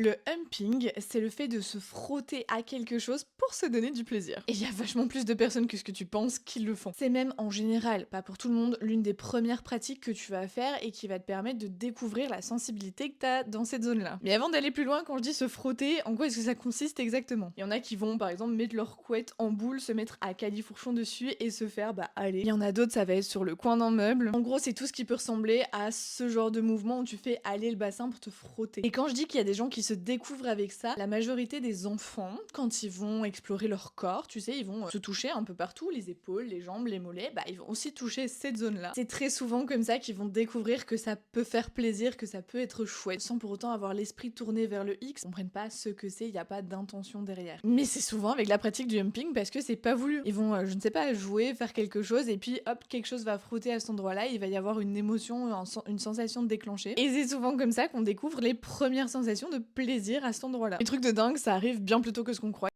Le humping, c'est le fait de se frotter à quelque chose pour se donner du plaisir. Et il y a vachement plus de personnes que ce que tu penses qui le font. C'est même en général, pas pour tout le monde, l'une des premières pratiques que tu vas faire et qui va te permettre de découvrir la sensibilité que t'as dans cette zone-là. Mais avant d'aller plus loin, quand je dis se frotter, en quoi est-ce que ça consiste exactement? Il y en a qui vont par exemple mettre leur couette en boule, se mettre à califourchon dessus et se faire aller. Il y en a d'autres, ça va être sur le coin d'un meuble. En gros, c'est tout ce qui peut ressembler à ce genre de mouvement où tu fais aller le bassin pour te frotter. Et quand je dis qu'il y a des gens qui se découvrent avec ça, la majorité des enfants, quand ils vont explorer leur corps, tu sais, ils vont se toucher un peu partout, les épaules, les jambes, les mollets, ils vont aussi toucher cette zone-là. C'est très souvent comme ça qu'ils vont découvrir que ça peut faire plaisir, que ça peut être chouette, sans pour autant avoir l'esprit tourné vers le X, ils comprennent pas ce que c'est, il y a pas d'intention derrière. Mais c'est souvent avec la pratique du humping parce que c'est pas voulu. Ils vont, je ne sais pas, jouer, faire quelque chose, et puis hop, quelque chose va frotter à cet endroit-là, il va y avoir une émotion, une sensation déclenchée. Et c'est souvent comme ça qu'on découvre les premières sensations de plaisir à cet endroit-là. Les trucs de dingue, ça arrive bien plus tôt que ce qu'on croit.